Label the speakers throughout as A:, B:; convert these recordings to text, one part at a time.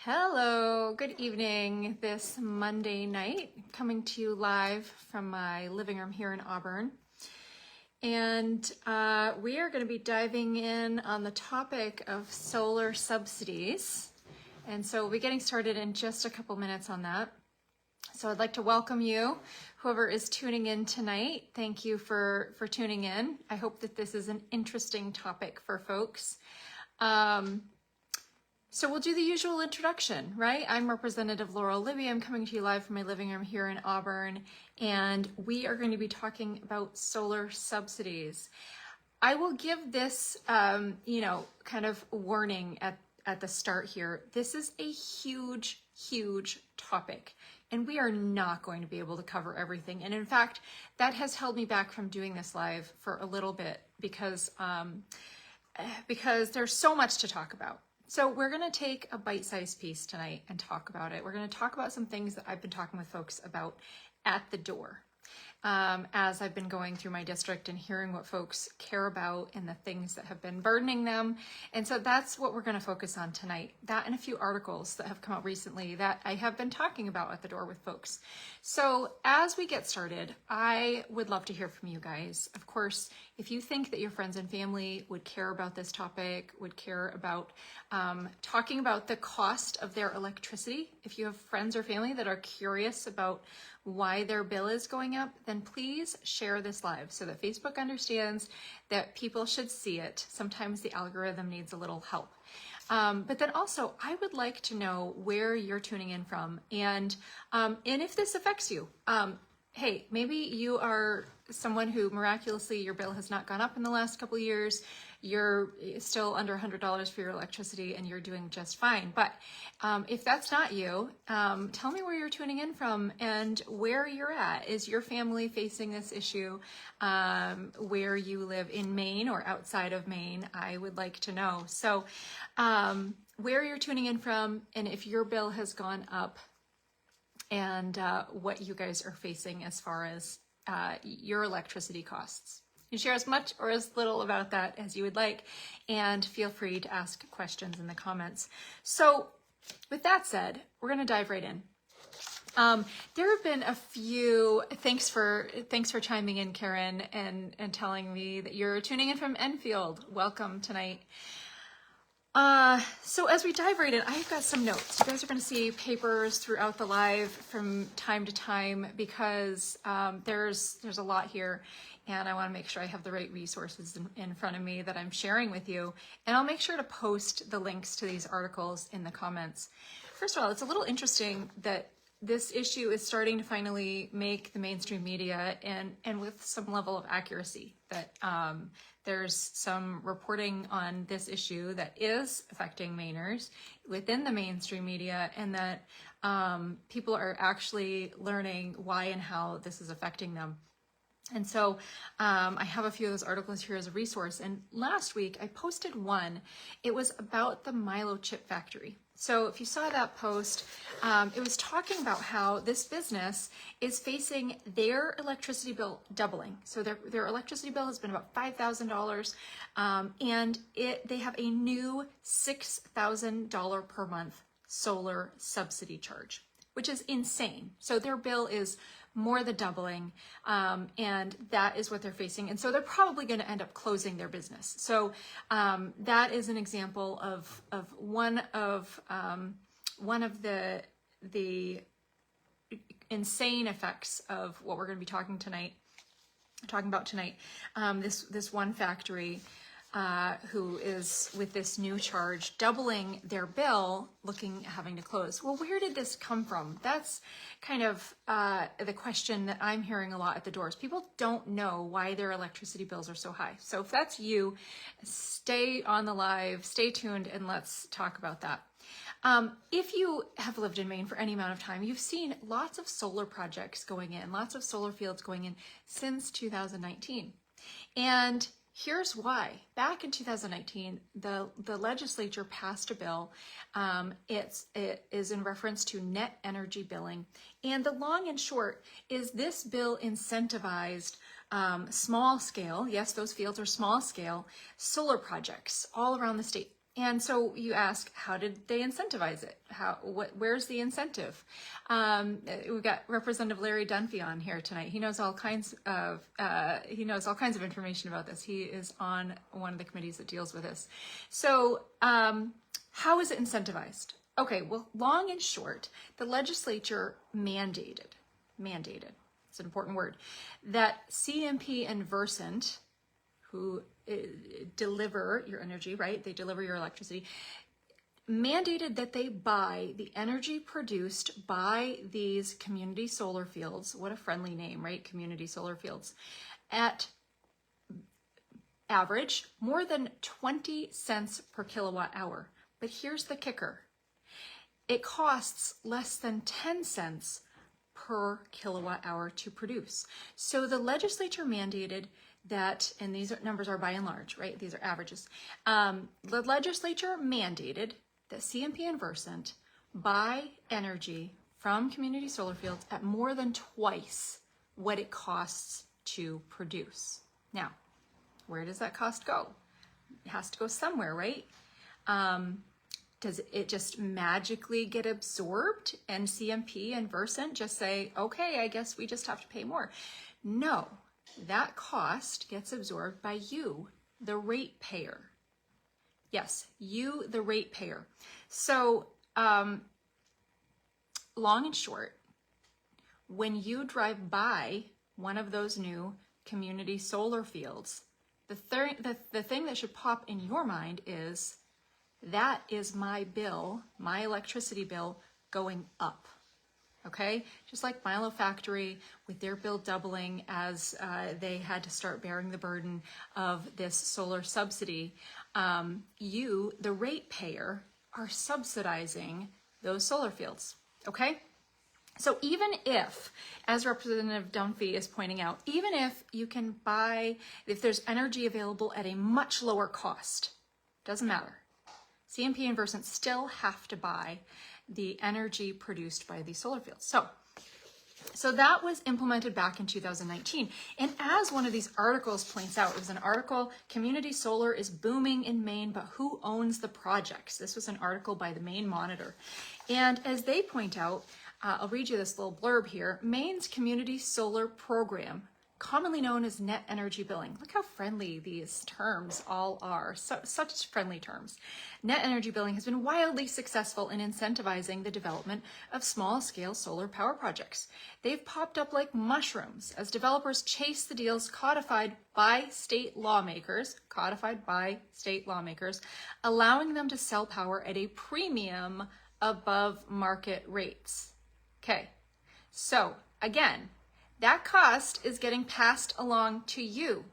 A: Hello, good evening this Monday night, coming to you live from my living room here in Auburn. And we are going to be diving in on the topic of solar subsidies. And so we'll be getting started in just a couple minutes on that. So I'd like to welcome you, whoever is tuning in tonight. Thank you for tuning in. I hope that this is an interesting topic for folks. So we'll do the usual introduction, right? I'm Representative Laurel Libby. I'm coming to you live from my living room here in Auburn, and we are going to be talking about solar subsidies. I will give this, kind of warning at the start here. This is a huge, huge topic, and we are not going to be able to cover everything. And in fact, that has held me back from doing this live for a little bit because there's so much to talk about. So we're going to take a bite-sized piece tonight and talk about it. We're going to talk about some things that I've been talking with folks about at the door as I've been going through my district and hearing what folks care about and the things that have been burdening them. And so that's what we're going to focus on tonight. That and a few articles that have come out recently that I have been talking about at the door with folks. So as we get started, I would love to hear from you guys. Of course, if you think that your friends and family would care about this topic, would care about talking about the cost of their electricity, if you have friends or family that are curious about why their bill is going up, then please share this live so that Facebook understands that people should see it. Sometimes the algorithm needs a little help. But then also, I would like to know where you're tuning in from and if this affects you. Hey, maybe you are someone who miraculously your bill has not gone up in the last couple of years. You're still under $100 for your electricity and you're doing just fine. But if that's not you, tell me where you're tuning in from and where you're at. Is your family facing this issue where you live in Maine or outside of Maine? I would like to know. So where you're tuning in from and if your bill has gone up and what you guys are facing as far as your electricity costs. You share as much or as little about that as you would like, and feel free to ask questions in the comments. So with that said, we're going to dive right in. There have been a few, thanks for chiming in, Karen, and telling me that you're tuning in from Enfield. Welcome tonight. So as we dive right in, I've got some notes. You guys are going to see papers throughout the live from time to time because there's a lot here, and I want to make sure I have the right resources in front of me that I'm sharing with you. And I'll make sure to post the links to these articles in the comments. First of all, it's a little interesting that this issue is starting to finally make the mainstream media and with some level of accuracy, that there's some reporting on this issue that is affecting Mainers within the mainstream media, and that people are actually learning why and how this is affecting them. And so I have a few of those articles here as a resource. And last week I posted one. It was about the Milo chip factory. So if you saw that post, it was talking about how this business is facing their electricity bill doubling. So their electricity bill has been about $5,000, and they have a new $6,000 per month solar subsidy charge, which is insane. So their bill is more than doubling, and that is what they're facing. And so they're probably going to end up closing their business. So that is an example of one of the insane effects of what we're going to be talking about tonight. This one factory who is with this new charge, doubling their bill, having to close. Well, where did this come from? That's kind of the question that I'm hearing a lot at the doors. People don't know why their electricity bills are so high. So if that's you, stay on the live, stay tuned, and let's talk about that. If you have lived in Maine for any amount of time, you've seen lots of solar projects going in, lots of solar fields going in since 2019. And here's why. Back in 2019, the legislature passed a bill. It is in reference to net energy billing. And the long and short is this bill incentivized small scale, yes, those fields are small scale, solar projects all around the state. And so you ask, how did they incentivize it? Where's the incentive? We've got Representative Larry Dunphy on here tonight. He knows all kinds of information about this. He is on one of the committees that deals with this. So how is it incentivized? Okay, well, long and short, the legislature mandated, it's an important word, that CMP and Versant, who deliver your energy, right? They deliver your electricity, mandated that they buy the energy produced by these community solar fields. What a friendly name, right? Community solar fields. At average, more than 20 cents per kilowatt hour. But here's the kicker. It costs less than 10 cents per kilowatt hour to produce. So the legislature mandated that, and these numbers are by and large, right? These are averages. The legislature mandated that CMP and Versant buy energy from community solar fields at more than twice what it costs to produce. Now, where does that cost go? It has to go somewhere, right? Does it just magically get absorbed and CMP and Versant just say, okay, I guess we just have to pay more? No, that cost gets absorbed by you, the ratepayer. Yes, you, the ratepayer. So long and short, when you drive by one of those new community solar fields, the thing that should pop in your mind is, that is my bill, my electricity bill going up, okay? Just like Milo Factory with their bill doubling as they had to start bearing the burden of this solar subsidy, you, the ratepayer, are subsidizing those solar fields, okay? So even if, as Representative Dunphy is pointing out, even if you can buy, if there's energy available at a much lower cost, doesn't matter. CMP and Versant still have to buy the energy produced by these solar fields. So that was implemented back in 2019. And as one of these articles points out, it was an article, Community Solar is Booming in Maine, but who owns the projects? This was an article by the Maine Monitor. And as they point out, I'll read you this little blurb here. Maine's Community Solar Program, commonly known as net energy billing. Look how friendly these terms all are, such friendly terms. Net energy billing has been wildly successful in incentivizing the development of small-scale solar power projects. They've popped up like mushrooms as developers chase the deals codified by state lawmakers, allowing them to sell power at a premium above market rates. Okay, so again, that cost is getting passed along to you.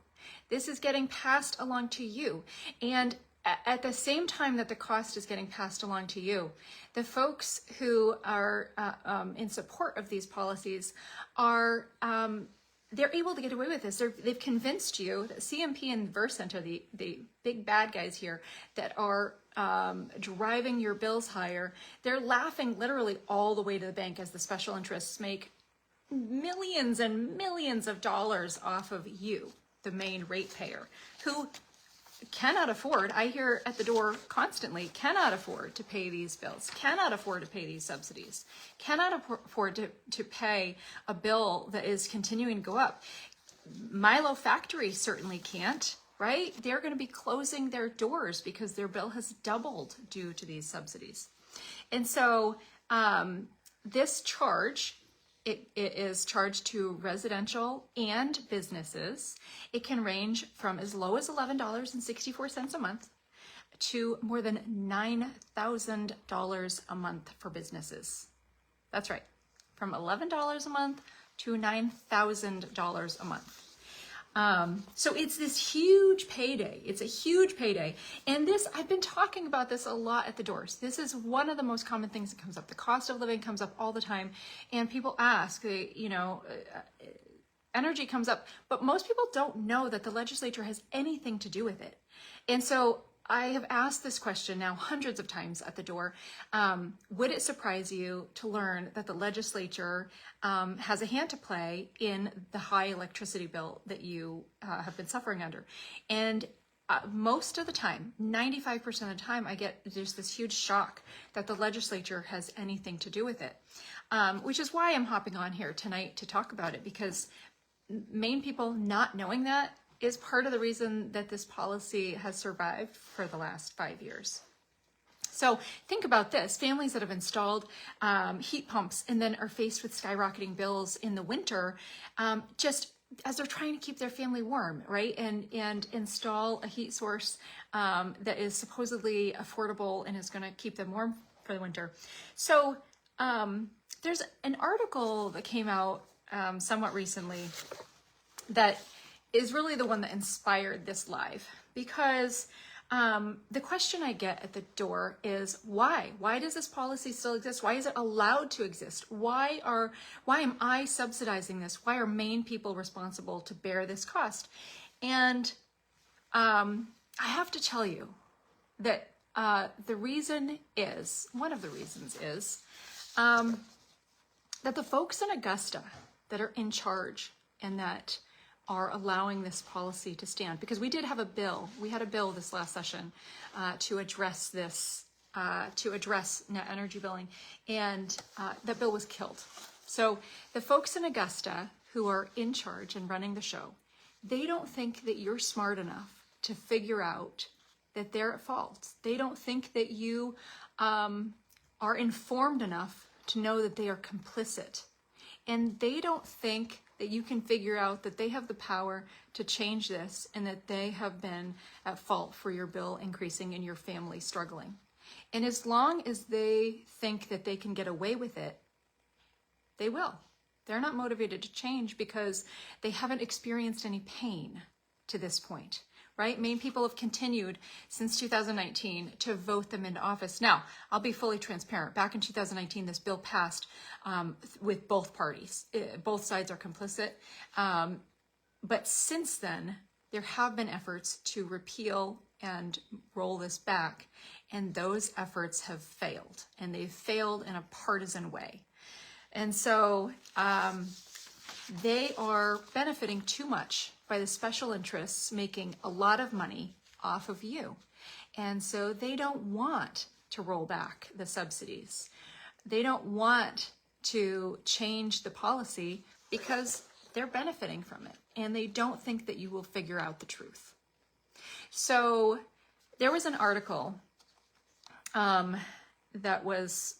A: This is getting passed along to you. And at the same time that the cost is getting passed along to you, the folks who are in support of these policies are, they're able to get away with this. They've convinced you that CMP and Versant are the big bad guys here that are driving your bills higher. They're laughing literally all the way to the bank as the special interests make millions and millions of dollars off of you, the main ratepayer, who cannot afford, I hear at the door constantly, cannot afford to pay these bills, cannot afford to pay these subsidies, cannot afford to pay a bill that is continuing to go up. Milo Factory certainly can't, right? They're going to be closing their doors because their bill has doubled due to these subsidies. And so this charge, it is charged to residential and businesses. It can range from as low as $11.64 a month to more than $9,000 a month for businesses. That's right, from $11 a month to $9,000 a month. So it's this huge payday. It's a huge payday. And this, I've been talking about this a lot at the doors. This is one of the most common things that comes up. The cost of living comes up all the time. And people ask, energy comes up, but most people don't know that the legislature has anything to do with it. And so I have asked this question now hundreds of times at the door. Would it surprise you to learn that the legislature has a hand to play in the high electricity bill that you have been suffering under? And most of the time, 95% of the time, I get just this huge shock that the legislature has anything to do with it, which is why I'm hopping on here tonight to talk about it, because Maine people not knowing that is part of the reason that this policy has survived for the last 5 years. So think about this, families that have installed heat pumps and then are faced with skyrocketing bills in the winter, just as they're trying to keep their family warm, right? And install a heat source that is supposedly affordable and is gonna keep them warm for the winter. So there's an article that came out somewhat recently that is really the one that inspired this live, because the question I get at the door is why? Why does this policy still exist? Why is it allowed to exist? Why am I subsidizing this? Why are Maine people responsible to bear this cost? And I have to tell you that the reason is, one of the reasons is, that the folks in Augusta that are in charge and that are allowing this policy to stand, because we did have a bill, we had a bill this last session to address this, to address net energy billing, and that bill was killed. So the folks in Augusta who are in charge and running the show, they don't think that you're smart enough to figure out that they're at fault. They don't think that you are informed enough to know that they are complicit. And they don't think that you can figure out that they have the power to change this and that they have been at fault for your bill increasing and your family struggling. And as long as they think that they can get away with it, they will. They're not motivated to change because they haven't experienced any pain to this point, right? Maine people have continued since 2019 to vote them into office. Now, I'll be fully transparent. Back in 2019, this bill passed with both parties. Both sides are complicit. But since then, there have been efforts to repeal and roll this back, and those efforts have failed, and they've failed in a partisan way. And so they are benefiting too much by the special interests making a lot of money off of you. And so they don't want to roll back the subsidies. They don't want to change the policy because they're benefiting from it. And they don't think that you will figure out the truth. So there was an article that was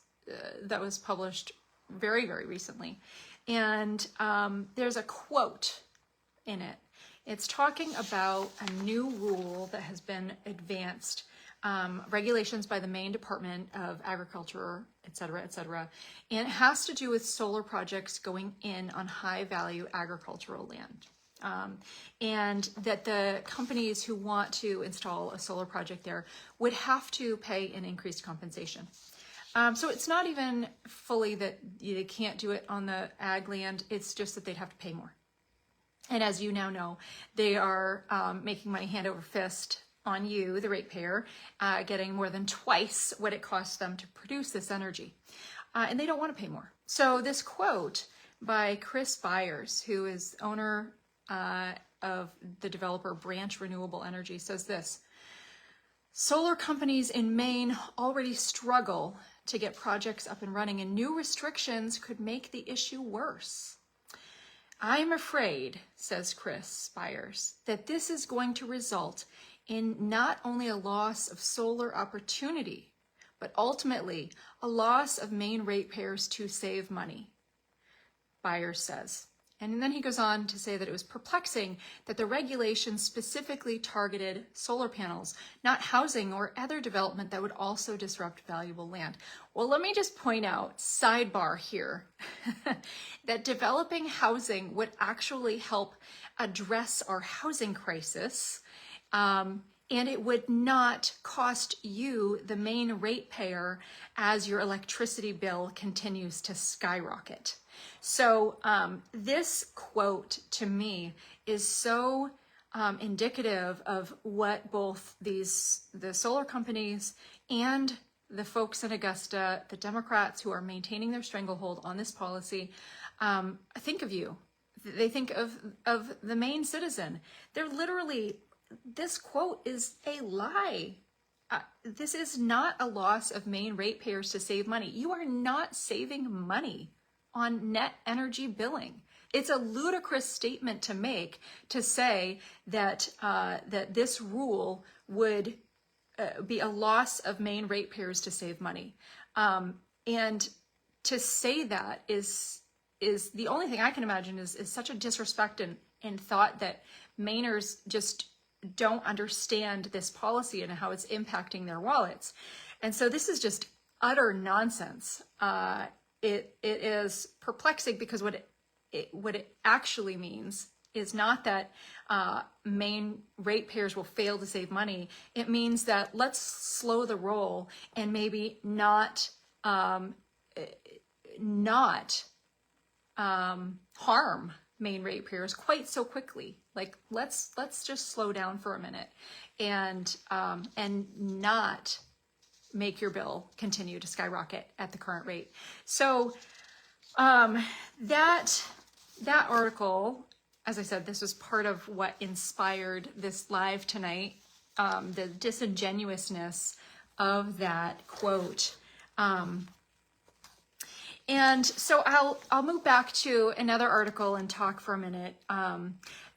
A: published very, very recently. And there's a quote in it. It's talking about a new rule that has been advanced, regulations by the Maine Department of Agriculture, et cetera, and it has to do with solar projects going in on high value agricultural land. And that the companies who want to install a solar project there would have to pay an increased compensation. So it's not even fully that they can't do it on the ag land, it's just that they'd have to pay more. And as you now know, they are making money hand over fist on you, the ratepayer, getting more than twice what it costs them to produce this energy. And they don't want to pay more. So this quote by Chris Byers, who is owner of the developer Branch Renewable Energy, says this: solar companies in Maine already struggle to get projects up and running, and new restrictions could make the issue worse. I'm afraid, says Chris Byers, that this is going to result in not only a loss of solar opportunity, but ultimately a loss of Maine ratepayers to save money, Byers says. And then he goes on to say that it was perplexing that the regulations specifically targeted solar panels, not housing or other development that would also disrupt valuable land. Well, let me just point out, sidebar here, that developing housing would actually help address our housing crisis, and it would not cost you, the Maine ratepayer, as your electricity bill continues to skyrocket. So this quote to me is so indicative of what both the solar companies and the folks in Augusta, the Democrats who are maintaining their stranglehold on this policy, think of you. They think of the Maine citizen. They're literally this quote is a lie. This is not a loss of Maine ratepayers to save money. You are not saving money on net energy billing. It's a ludicrous statement to make, to say that that this rule would be a loss of Maine ratepayers to save money. And to say that is the only thing I can imagine is such a disrespect and thought that Mainers just don't understand this policy and how it's impacting their wallets. And so this is just utter nonsense. It is perplexing, because what it actually means is not that Maine ratepayers will fail to save money. It means that let's slow the roll and maybe not harm Maine ratepayers quite so quickly. Like, let's just slow down for a minute and not make your bill continue to skyrocket at the current rate. So that article, as I said, this was part of what inspired this live tonight, the disingenuousness of that quote. And so I'll move back to another article and talk for a minute.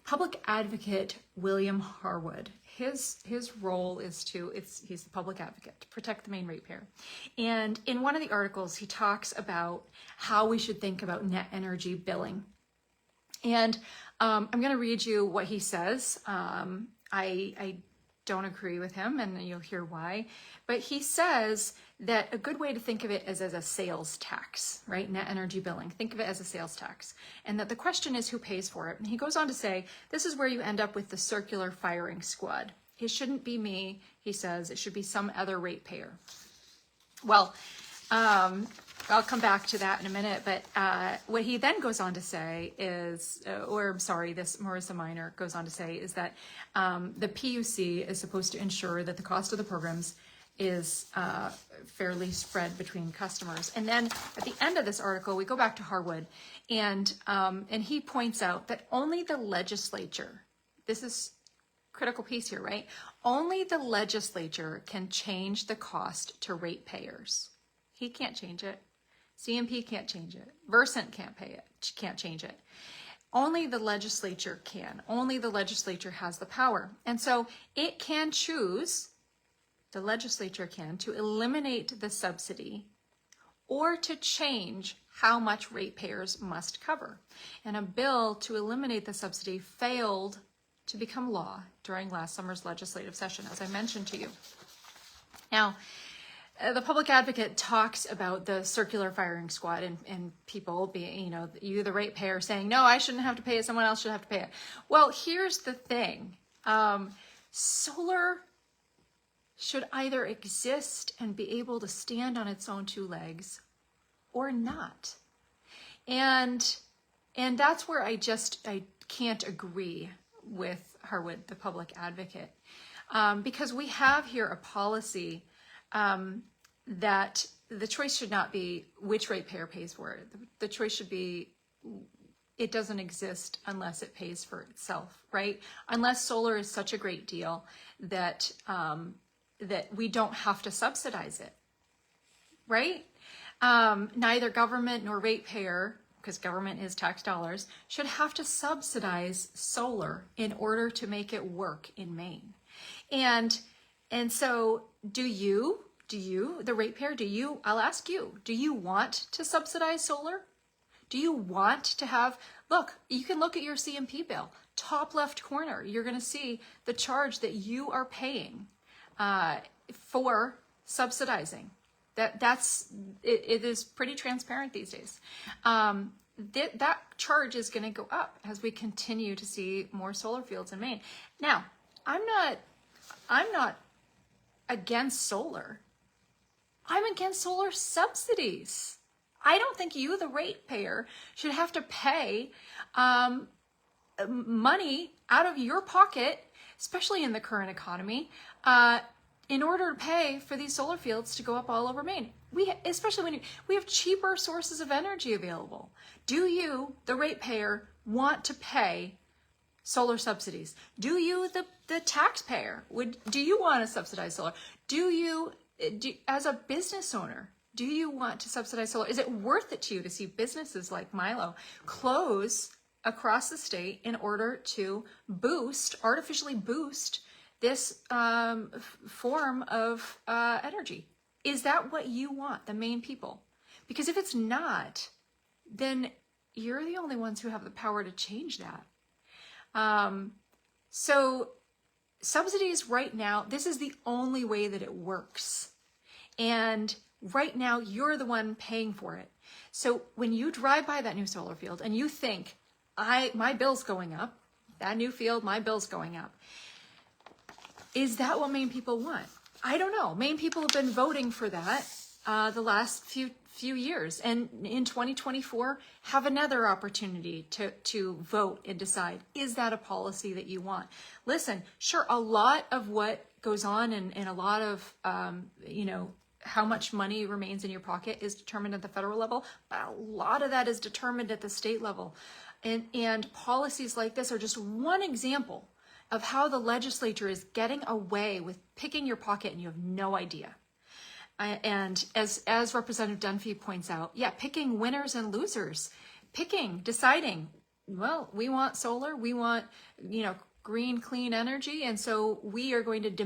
A: Public advocate William Harwood. His role is he's the public advocate to protect the Maine ratepayer. And in one of the articles, he talks about how we should think about net energy billing. And I'm going to read you what he says. I don't agree with him, and you'll hear why. But he says that a good way to think of it is as a sales tax, right? Net energy billing. Think of it as a sales tax. And that the question is who pays for it. And he goes on to say, this is where you end up with the circular firing squad. It shouldn't be me, he says. It should be some other ratepayer. Well, I'll come back to that in a minute, but what he then goes on to say is, this Marissa Minor goes on to say, is that the PUC is supposed to ensure that the cost of the programs is fairly spread between customers. And then at the end of this article, we go back to Harwood, and he points out that only the legislature, this is critical piece here, right? Only the legislature can change the cost to ratepayers. He can't change it. CMP can't change it. Versant can't change it. Only the legislature can. Only the legislature has the power. And so it can choose, the legislature can, to eliminate the subsidy or to change how much ratepayers must cover. And a bill to eliminate the subsidy failed to become law during last summer's legislative session, as I mentioned to you. Now, the public advocate talks about the circular firing squad and people being, you the ratepayer saying, no, I shouldn't have to pay it, someone else should have to pay it. Well, here's the thing. Solar should either exist and be able to stand on its own two legs or not. And that's where I can't agree with Harwood, the public advocate, because we have here a policy that the choice should not be which ratepayer pays for it. The choice should be it doesn't exist unless it pays for itself, right? Unless solar is such a great deal that that we don't have to subsidize it, right? Neither government nor ratepayer, because government is tax dollars, should have to subsidize solar in order to make it work in Maine. And so do you, the ratepayer, I'll ask you, do you want to subsidize solar? Do you want to have, look, you can look at your CMP bill, top left corner, you're going to see the charge that you are paying for subsidizing. It is pretty transparent these days. That charge is going to go up as we continue to see more solar fields in Maine. Now, I'm not against solar. I'm against solar subsidies. I don't think you, the ratepayer, should have to pay money out of your pocket, especially in the current economy, in order to pay for these solar fields to go up all over Maine. Especially when we have cheaper sources of energy available. Do you, the ratepayer, want to pay solar subsidies? Do you, the taxpayer, do you want to subsidize solar? As a business owner, do you want to subsidize solar? Is it worth it to you to see businesses like Milo close across the state in order to artificially boost this form of energy? Is that what you want, the Maine people? Because if it's not, then you're the only ones who have the power to change that. So subsidies right now, this is the only way that it works. And right now, you're the one paying for it. So when you drive by that new solar field and you think, my bill's going up, that new field, my bill's going up. Is that what Maine people want? I don't know. Maine people have been voting for that the last few years, and in 2024 have another opportunity to vote and decide, is that a policy that you want? Listen, sure, a lot of what goes on and a lot of how much money remains in your pocket is determined at the federal level, but a lot of that is determined at the state level. And policies like this are just one example of how the legislature is getting away with picking your pocket and you have no idea. And as Representative Dunphy points out, yeah, picking winners and losers, deciding, well, we want solar, we want, green, clean energy. And so we are going to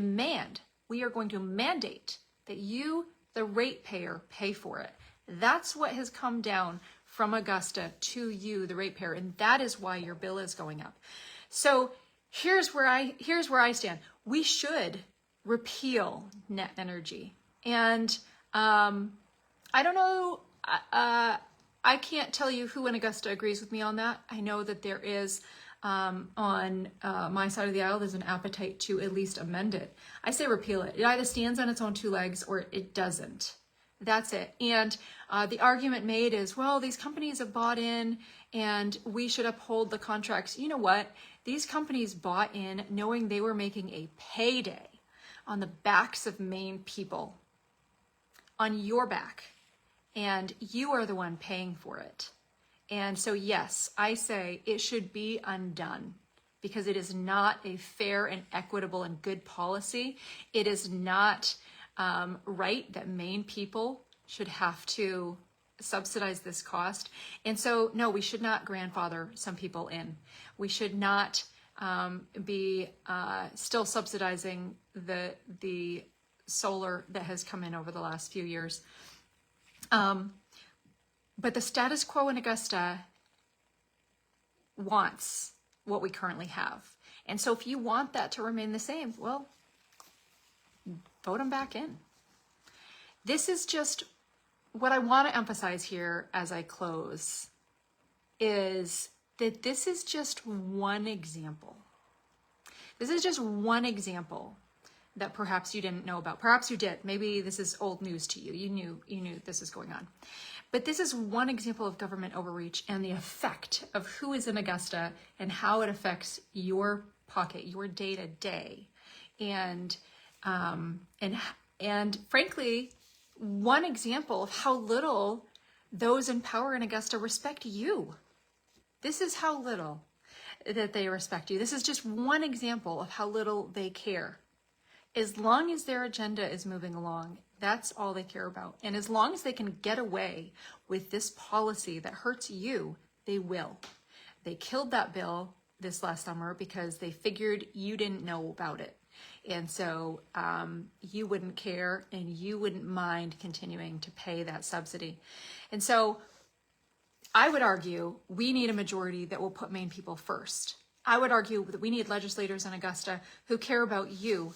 A: mandate that you, the ratepayer, pay for it. That's what has come down from Augusta to you, the ratepayer, and that is why your bill is going up. So here's where I stand. We should repeal net energy. And I don't know, I can't tell you who in Augusta agrees with me on that. I know that there is, on my side of the aisle, there's an appetite to at least amend it. I say repeal it. It either stands on its own two legs or it doesn't. That's it. And the argument made is, well, these companies have bought in and we should uphold the contracts. You know what? These companies bought in knowing they were making a payday on the backs of Maine people, on your back, and you are the one paying for it. And so, yes, I say it should be undone because it is not a fair and equitable and good policy. It is not right that Maine people should have to subsidize this cost. And so, no, we should not grandfather some people in. We should not be still subsidizing the solar that has come in over the last few years. But the status quo in Augusta wants what we currently have. And so if you want that to remain the same, well, vote them back in. This is just what I want to emphasize here as I close, is that this is just one example. This is just one example that perhaps you didn't know about. Perhaps you did. Maybe this is old news to you. You knew this is going on. But this is one example of government overreach and the effect of who is in Augusta and how it affects your pocket, your day to day. And frankly, one example of how little those in power in Augusta respect you. This is how little that they respect you. This is just one example of how little they care. As long as their agenda is moving along, that's all they care about. And as long as they can get away with this policy that hurts you, they will. They killed that bill this last summer because they figured you didn't know about it. And so you wouldn't care and you wouldn't mind continuing to pay that subsidy. And so I would argue we need a majority that will put Maine people first. I would argue that we need legislators in Augusta who care about you,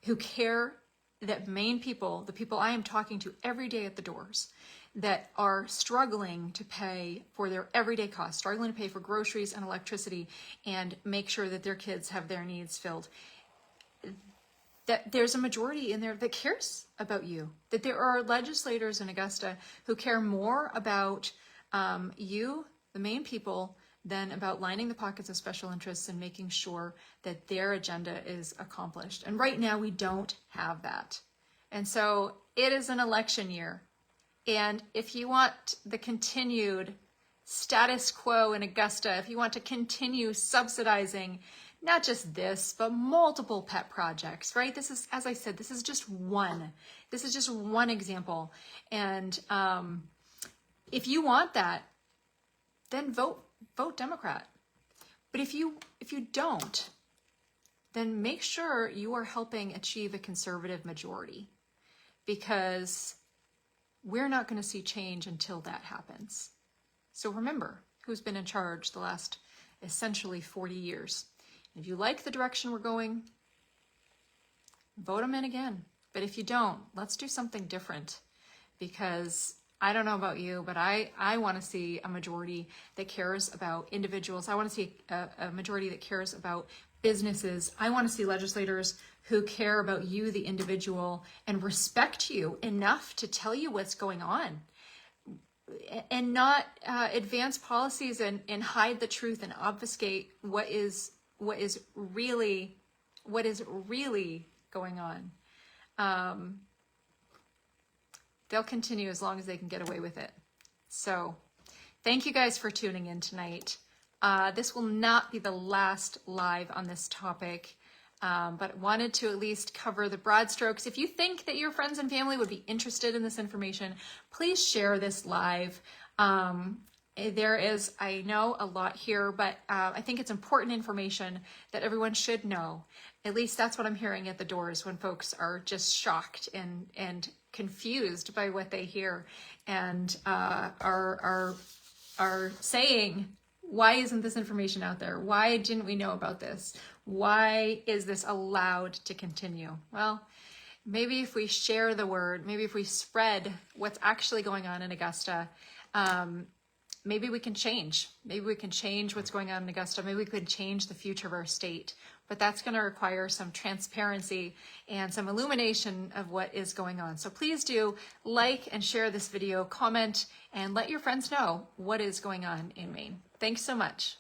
A: who care that Maine people, the people I am talking to every day at the doors, that are struggling to pay for their everyday costs, struggling to pay for groceries and electricity and make sure that their kids have their needs filled, that there's a majority in there that cares about you, that there are legislators in Augusta who care more about you, the Maine people, than about lining the pockets of special interests and making sure that their agenda is accomplished. And right now we don't have that. And so it is an election year. And if you want the continued status quo in Augusta, if you want to continue subsidizing not just this, but multiple pet projects, right? This is, as I said, this is just one. This is just one example. And if you want that, then vote Democrat. But if you don't, then make sure you are helping achieve a conservative majority, because we're not going to see change until that happens. So remember who's been in charge the last essentially 40 years. If you like the direction we're going, vote them in again. But if you don't, let's do something different, because I don't know about you, but I want to see a majority that cares about individuals. I want to see a majority that cares about businesses. I want to see legislators who care about you, the individual, and respect you enough to tell you what's going on, and not advance policies and hide the truth and obfuscate what is really going on. They'll continue as long as they can get away with it. So thank you guys for tuning in tonight. This will not be the last live on this topic, but wanted to at least cover the broad strokes. If you think that your friends and family would be interested in this information, please share this live. There is, I know, a lot here, but I think it's important information that everyone should know. At least that's what I'm hearing at the doors when folks are just shocked and confused by what they hear, and are saying, why isn't this information out there? Why didn't we know about this? Why is this allowed to continue? Well, maybe if we share the word, maybe if we spread what's actually going on in Augusta, maybe we can change. Maybe we can change what's going on in Augusta. Maybe we could change the future of our state. But that's going to require some transparency and some illumination of what is going on. So please do like and share this video, comment, and let your friends know what is going on in Maine. Thanks so much.